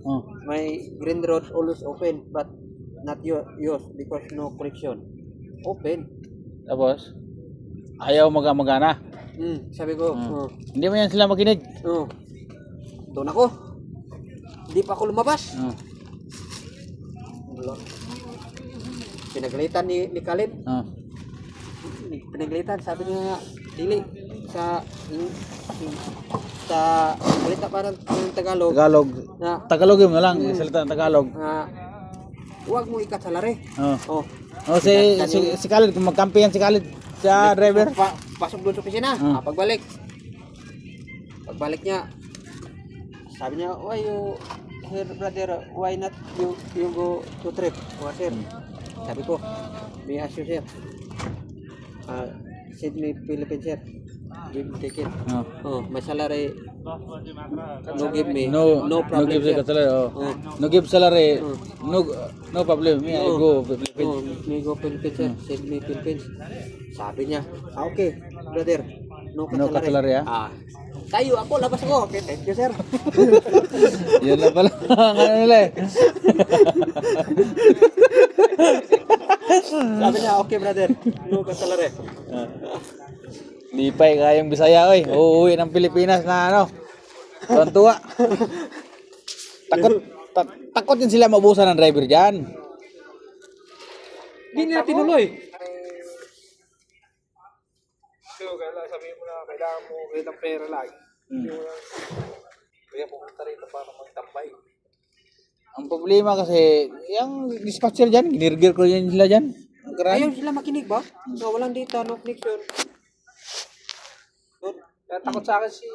Oh. My green road always open but not yours because no correction. Open. Tapos, ayaw magana. Sabi ko, Hindi mo yan sila makinig. doon ako. Hindi pa ako lumabas. Wala. Pinagalitan ni Kalin. Pinagalitan, sabi niya, dili sa salita pa ng Tagalog. Tagalog yun na lang, salita ng Tagalog. Huwag mo ikat sa lari. Si Khalid, kung magkampi yan si Khalid sa driver. Pasok doon sa opisina. Pagbalik niya, sabi niya, why you here brother, why not you go to trip? Sir, sabi ko, may ask you sir, Sydney, Philippines sir, give me ticket. My salary, no give me, no problem give sir. salary. No give salary, no problem. Me, I go Philippines. Me go Philippines sir, Sydney, Philippines. Sabi niya, okay brother, no ka salary. Tayo ako, labas ako. Okay, thank you sir. Yun na pala. Ano nila eh. Sabi niya, okay brother, no ka salary. Di pa kayang Bisaya oy. Uuwi ng Pilipinas na ano. Tuwa. Takot din sila mabusan ng driver diyan. Hindi nila tinuloy. So, sabihin mo na kailangan mo ng pera lagi. Kaya pumunta rito para magtambay. Ang problema kasi, yung dispatcher dyan, ginirgir ko yan sila dyan. Ayaw sila makinig ba? No, walang data, no connection. Kaya takot sa akin si